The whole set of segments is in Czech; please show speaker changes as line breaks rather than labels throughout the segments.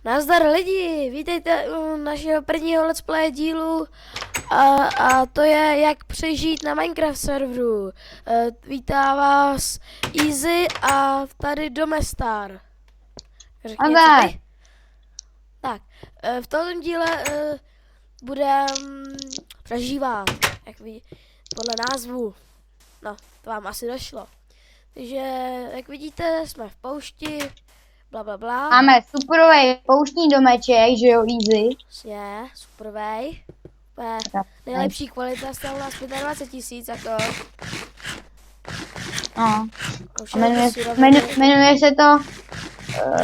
Nazdar lidi, vítejte u našeho prvního let's play dílu a to je jak přežít na Minecraft serveru. Vítá vás Easy a tady Domestar. Řekni něco ty? Tak, v tomto díle bude přežívat, jak ví, podle názvu. No, to vám asi došlo. Takže, jak vidíte, jsme v poušti. Blablabla.
Máme superový pouštní domeček, že jo, Easy?
Jasně, supervej. Nejlepší kvalita stál nás 25 000 jako.
No. Jmenuje se to,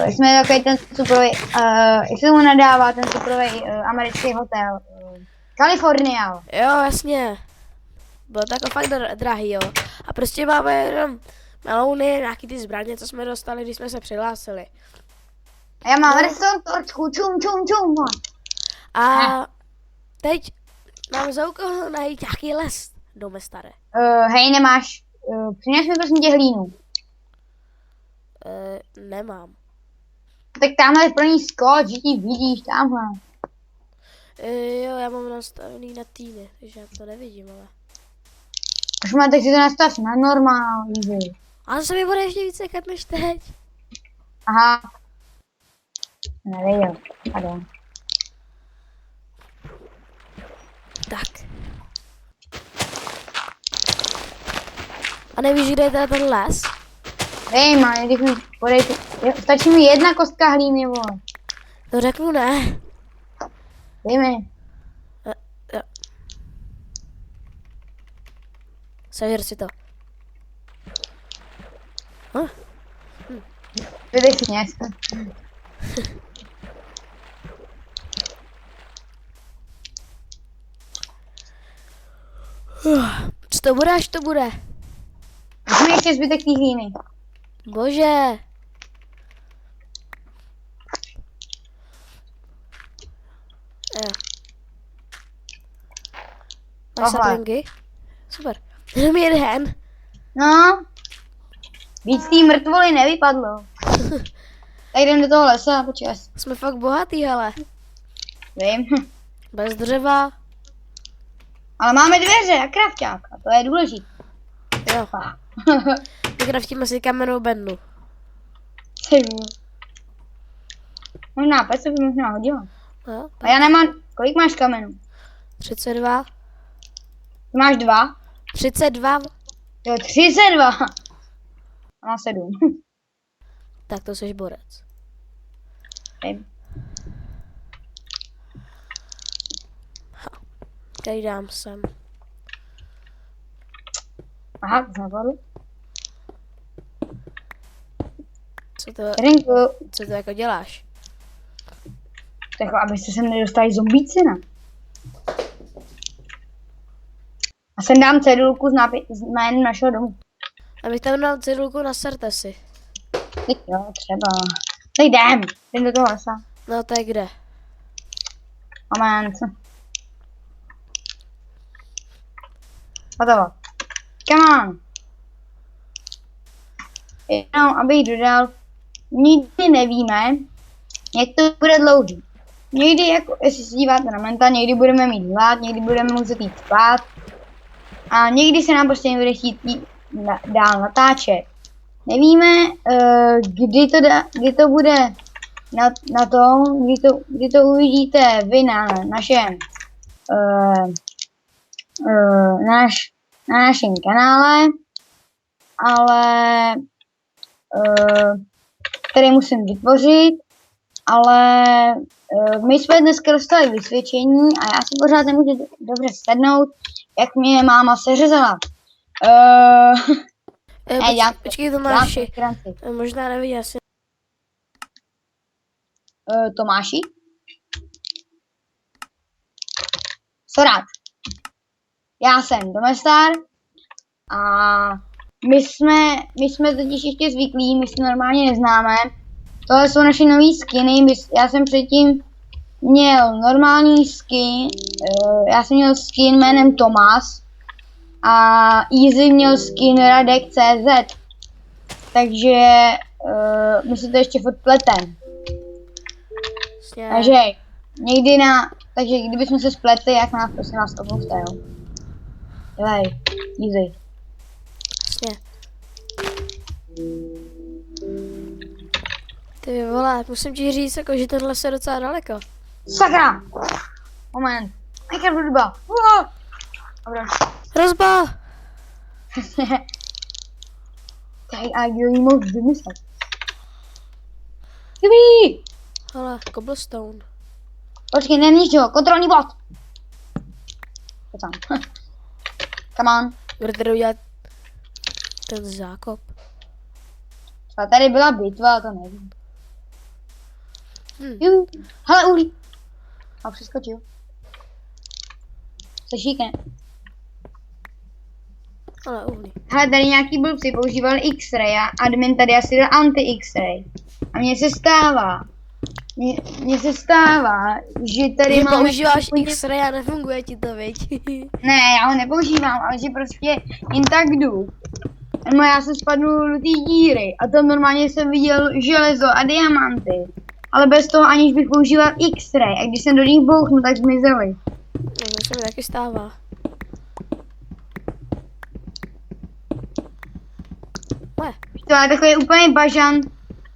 jsme takový ten superový, jak se mu nadává ten superový americký hotel, California.
Jo, jasně. Bylo to jako fakt drahý, jo. A prostě máme jenom melouny, nějaký ty zbraně, co jsme dostali, když jsme se přihlásili.
A já mám redstone torčku, čum.
A teď mám za úkol najít nějaký les, Domestare.
Hej, nemáš, přines mi prosím tě hlínu.
Nemám.
Tak tamhle je první skot, že ti vidíš, tamhle.
Jo, já mám nastavený na týmy, takže já to nevidím, ale.
Už má, tak si to nastav na normál, Easy.
Ale se mi bude ještě víc sekat než teď.
Aha. Nevěděl, pardon.
Tak. A nevíš, kde je teda ten les?
Hej, man, když mi podejte, stačí mi jedna kostka hlíny, vole.
To řeknu ne.
Dej mi.
Jo. Sežer si to.
Vydej si něco.
Co to bude, až to bude?
Už mi ještě zbytek té hlíny.
Bože. Jo. Máš
Tohle.
saplingy? Super. Jenom jeden.
No. Víc té mrtvoly nevypadlo. Tak jdem do toho lesa, počkej.
Jsme fakt bohatý, hele.
Vím.
Bez dřeva.
Ale máme dveře a krafťák. A to je důležité.
Jo. Vykraftíme si kamennou bednu.
Možná, pes se by možná hodila.
No,
A já nemám, kolik máš kamenů?
32.
Ty máš 2?
32.
Jo, 32. A má 7.
Tak to jsi borec.
Vím.
Tady dám sem.
Aha, zapadl. Rinku.
Co to jako děláš?
Tak abyste sem nedostali zombíci, ne? A sem dám cedulku s jménem našeho domu.
Abych tam dal cedulku, naserte si.
Teď jo, třeba. Tak jdem do toho lesa.
No to je kde?
Moment. Hotovo. Come on. Jenom abych dodal, nikdy nevíme, jak to bude dlouhý. Někdy, jako, jestli se díváte na menta, někdy budeme mít hlad, někdy budeme muset jít spát. A někdy se nám prostě nebude chtít dál natáčet. Nevíme, kdy to bude na tom, kdy to uvidíte vy na našem na našem kanále, ale který musím vytvořit, ale my jsme dneska dostali vysvědčení a já si pořád nemůžu dobře sednout, jak mě máma seřezala.
Počkej, Tomáši. Možná nevidí asi.
Tomáši? Sorát. Já jsem Domestar a my jsme totiž ještě zvyklí, my se normálně neznáme. Tohle jsou naše nový skiny, já jsem předtím měl normální skin, já jsem měl skin jménem Tomas a Easy měl skin Radek.cz, takže my si to ještě furt pletem.
Vlastně,
Takže někdy takže kdybychom se spletli, jak nás prosím vás opusťte, jo. Dělej, easy.
vlastně. Ty vole, musím ti říct, jako, že tenhle se docela daleko.
Sakra! Moment. Minecraft hudba. Dobrá.
Hrozba!
Tady a kdo jí mohl vymyslet? Chyby!
Hele, cobblestone.
Počkej, nem ničeho, kontrolní bod! To tam. Come on.
Kdo tady udělat ten zákop?
A tady byla bitva, to nevím.
Hm.
Hele, uhlí. A přeskočil. Se šíkne.
Ale uhlí.
Hele, tady nějaký blbci používali X-ray a admin tady asi dal anti-X-ray. A mně se stává, že tady
Ty
máme...
používáš X-ray a nefunguje ti to, viď?
Ne, já ho nepoužívám, ale že prostě jen tak jdu. No já se spadnu do té díry a tam normálně jsem viděl železo a diamanty. Ale bez toho, aniž bych používal X-ray. A když jsem do nich bouchnu, tak zmizely.
No, to se mi taky stává. Ne,
To je takový úplně bažant.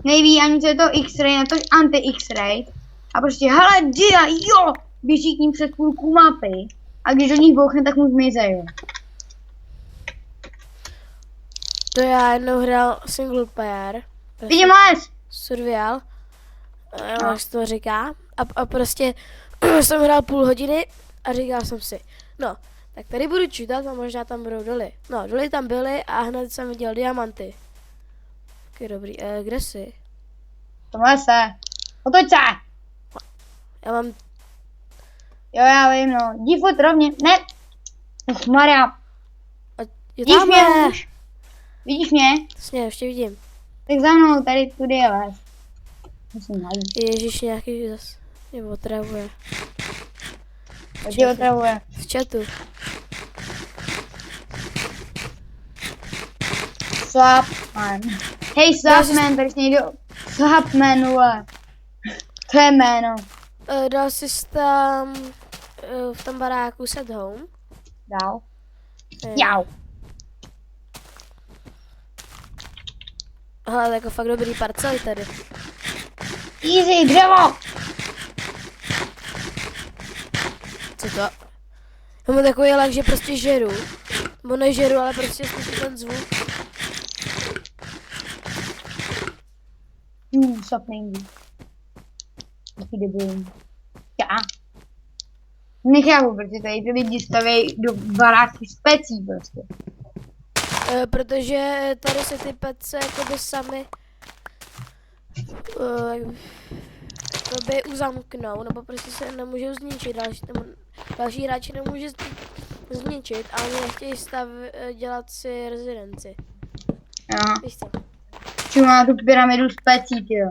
Neví ani co je to X-ray, na to anti-X-ray. A prostě, hele, dia, jo! Běží k ním přes půlku mapy. A když do nich bouchne, tak mu zmizejí.
to já jednou hrál single player.
Vidím les!
Survival. Jak se to říká. A prostě jsem hrál půl hodiny a říkal jsem si, no, tak tady budu čítat a možná tam budou doly. No, doly tam byly a hned jsem viděl diamanty. Taky dobrý. Kde jsi?
V tom lese. Otoč se!
Já mám...
Jo, já vím, no. Jdi furt rovně. Ne! Maria.
Je
Vidíš mě
tam
už? Vidíš mě?
Jasně, ještě vidím.
Tak za mnou, tady tudy je les. Musím najít.
Ježíš, nějaký zas mě otravuje.
To tě otravuje.
V chatu.
Slapman. Hej, Slapman, tady jsi někdo... Slapman, vole. To je jméno.
Dal jsi tam v tom baráku set home.
Dál.
Eh,
Jau.
Hele, to je jako fakt dobrý parcely tady.
Easy, dřevo!
Co to? Já mám takový lak, že prostě žeru. Nebo nežeru, ale prostě slyším ten zvuk.
Sapning. Jaký debil. Já. Nechápu, protože tady ty lidi staví do baráky specí prostě.
Protože tady se ty pece jakoby sami jakoby uzamknou, nebo prostě se nemůžou zničit, další hráči nemůže zničit a oni nechtějí dělat si rezidenci.
Jo.
Víš co?
Čemu má tu pyramidu specí, tyjo.